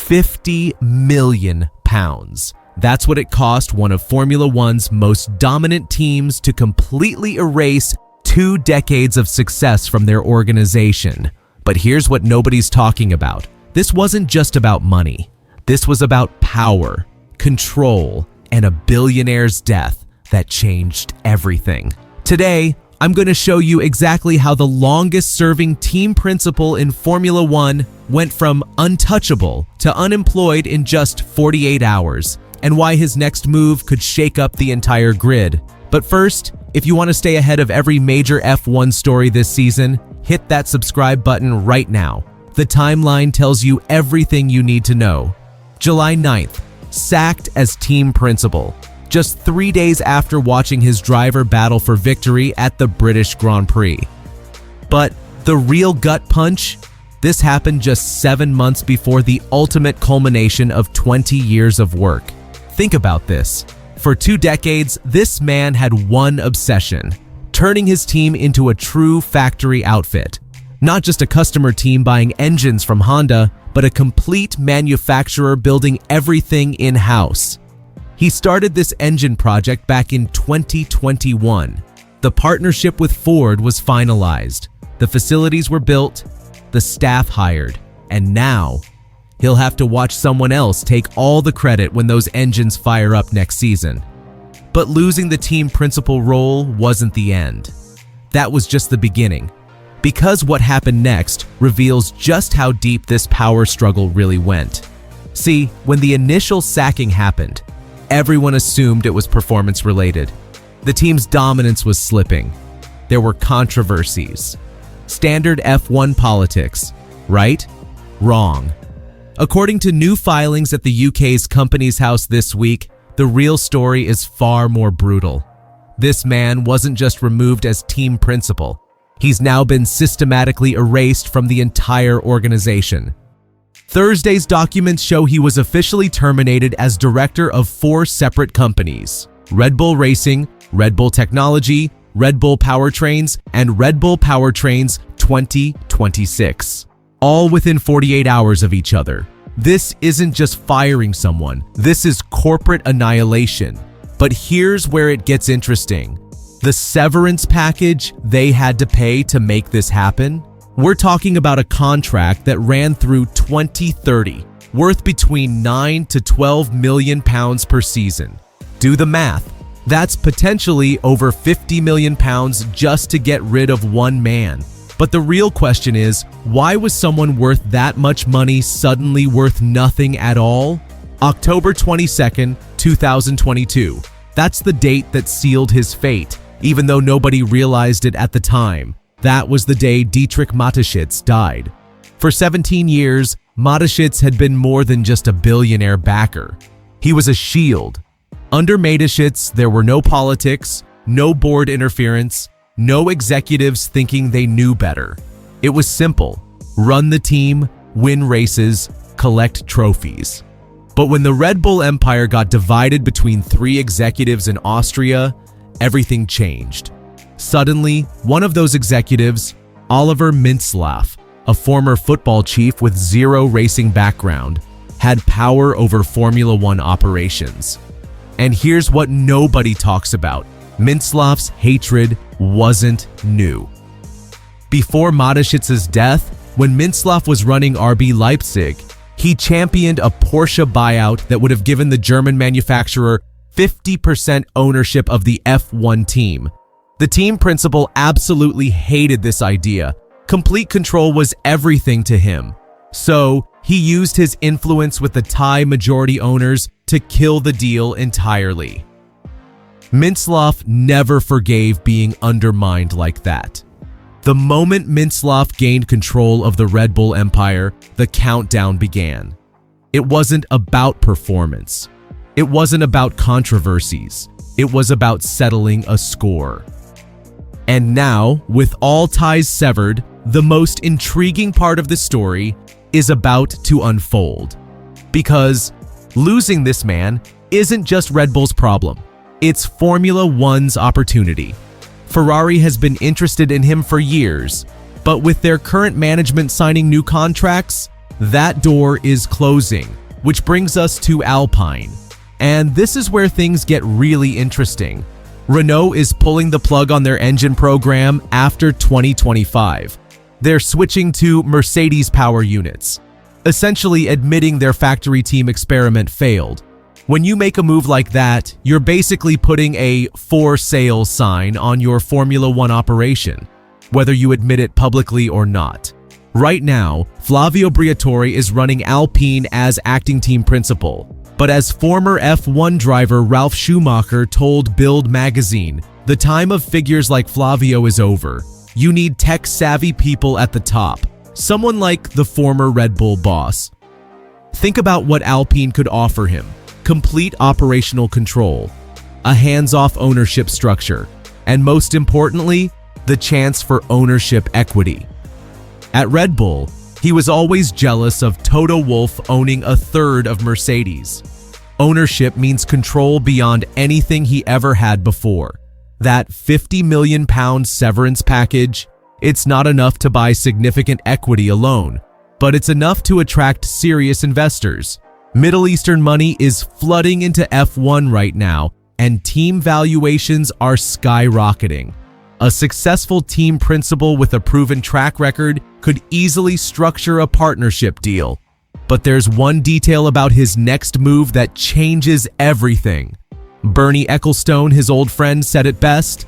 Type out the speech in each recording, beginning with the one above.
50 million pounds. That's what it cost one of Formula One's most dominant teams to completely erase 2 decades of success from their organization. But here's what nobody's talking about. This wasn't just about money. This was about power, control, and a billionaire's death that changed everything. Today, I'm going to show you exactly how the longest-serving team principal in Formula One went from untouchable to unemployed in just 48 hours, and why his next move could shake up the entire grid. But first, if you want to stay ahead of every major F1 story this season, hit that subscribe button right now. The timeline tells you everything you need to know. July 9th, sacked as team principal, just 3 days after watching his driver battle for victory at the British Grand Prix. But the real gut punch? This happened just 7 months before the ultimate culmination of 20 years of work. Think about this. For 2 decades, this man had one obsession: turning his team into a true factory outfit. Not just a customer team buying engines from Honda, but a complete manufacturer building everything in-house. He started this engine project back in 2021. The partnership with Ford was finalized. The facilities were built, the staff hired, and now he'll have to watch someone else take all the credit when those engines fire up next season. But losing the team principal role wasn't the end. That was just the beginning, because what happened next reveals just how deep this power struggle really went. See, when the initial sacking happened, everyone assumed it was performance-related. The team's dominance was slipping. There were controversies. Standard F1 politics, right? Wrong. According to new filings at the UK's Companies House this week, the real story is far more brutal. This man wasn't just removed as team principal. He's now been systematically erased from the entire organization. Thursday's documents show he was officially terminated as director of 4 separate companies: Red Bull Racing, Red Bull Technology, Red Bull Powertrains, and Red Bull Powertrains 2026, all within 48 hours of each other. This isn't just firing someone, this is corporate annihilation. But here's where it gets interesting. The severance package they had to pay to make this happen? We're talking about a contract that ran through 2030, worth between 9 to 12 million pounds per season. Do the math. That's potentially over 50 million pounds just to get rid of one man. But the real question is, why was someone worth that much money suddenly worth nothing at all? October 22nd, 2022. That's the date that sealed his fate, even though nobody realized it at the time. That was the day Dietrich Mateschitz died. For 17 years, Mateschitz had been more than just a billionaire backer. He was a shield. Under Mateschitz, there were no politics, no board interference, no executives thinking they knew better. It was simple: run the team, win races, collect trophies. But when the Red Bull empire got divided between 3 executives in Austria, everything changed. Suddenly, one of those executives, Oliver Mintzlaff, a former football chief with 0 racing background, had power over Formula One operations. And here's what nobody talks about: Mintzlaff's hatred wasn't new. Before Mateschitz's death, when Mintzlaff was running RB Leipzig, he championed a Porsche buyout that would have given the German manufacturer 50% ownership of the F1 team. The team principal absolutely hated this idea. Complete control was everything to him. So he used his influence with the Thai majority owners to kill the deal entirely. Mintzlaff never forgave being undermined like that. The moment Mintzlaff gained control of the Red Bull empire, the countdown began. It wasn't about performance. It wasn't about controversies. It was about settling a score. And now, with all ties severed, the most intriguing part of the story is about to unfold. Because losing this man isn't just Red Bull's problem. It's Formula One's opportunity. Ferrari has been interested in him for years, but with their current management signing new contracts, That door is closing, which brings us to Alpine. And this is where things get really interesting. Renault is pulling the plug on their engine program after 2025. They're switching to Mercedes power units, essentially admitting their factory team experiment failed. When you make a move like that, you're basically putting a for sale sign on your Formula One operation, whether you admit it publicly or not. Right now, Flavio Briatore is running Alpine as acting team principal. But as former F1 driver Ralf Schumacher told Bild magazine, the time of figures like Flavio is over. You need tech-savvy people at the top, someone like the former Red Bull boss. Think about what Alpine could offer him: complete operational control, a hands-off ownership structure, and most importantly, the chance for ownership equity. At Red Bull, he was always jealous of Toto Wolff owning a third of Mercedes. Ownership means control beyond anything he ever had before. That £50 million severance package, it's not enough to buy significant equity alone, but it's enough to attract serious investors. Middle Eastern money is flooding into F1 right now, and team valuations are skyrocketing. A successful team principal with a proven track record could easily structure a partnership deal. But there's one detail about his next move that changes everything. Bernie Ecclestone, his old friend, said it best: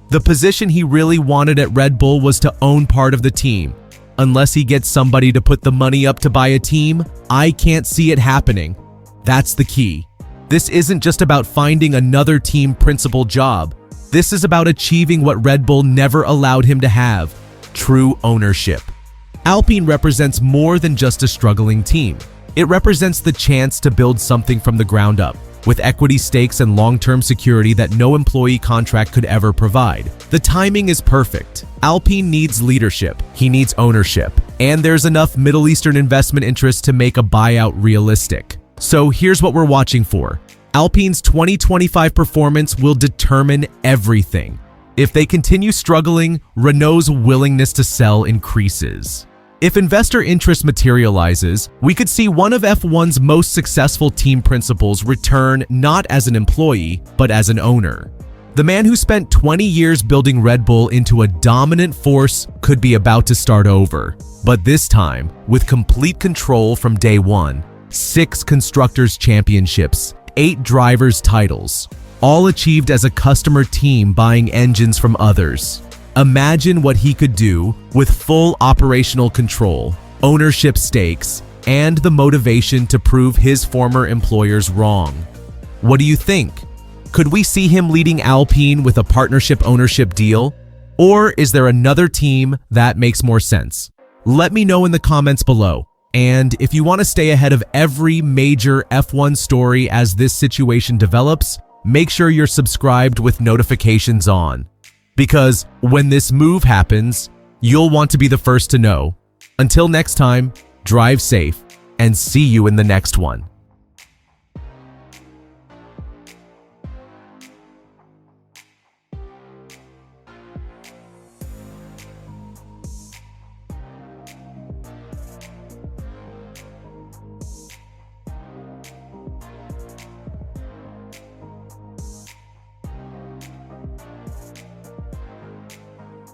the position he really wanted at Red Bull was to own part of the team. Unless he gets somebody to put the money up to buy a team, I can't see it happening. That's the key. This isn't just about finding another team principal job. This is about achieving what Red Bull never allowed him to have: true ownership. Alpine represents more than just a struggling team. It represents the chance to build something from the ground up, with equity stakes and long-term security that no employee contract could ever provide. The timing is perfect. Alpine needs leadership, he needs ownership, and there's enough Middle Eastern investment interest to make a buyout realistic. So here's what we're watching for. Alpine's 2025 performance will determine everything. If they continue struggling, Renault's willingness to sell increases. If investor interest materializes, we could see one of F1's most successful team principals return not as an employee, but as an owner. The man who spent 20 years building Red Bull into a dominant force could be about to start over, but this time with complete control from day one. 6 Constructors' Championships, 8 Drivers' titles, all achieved as a customer team buying engines from others. Imagine what he could do with full operational control, ownership stakes, and the motivation to prove his former employers wrong. What do you think? Could we see him leading Alpine with a partnership ownership deal? Or is there another team that makes more sense? Let me know in the comments below. And if you want to stay ahead of every major F1 story as this situation develops, make sure you're subscribed with notifications on. Because when this move happens, you'll want to be the first to know. Until next time, drive safe and see you in the next one.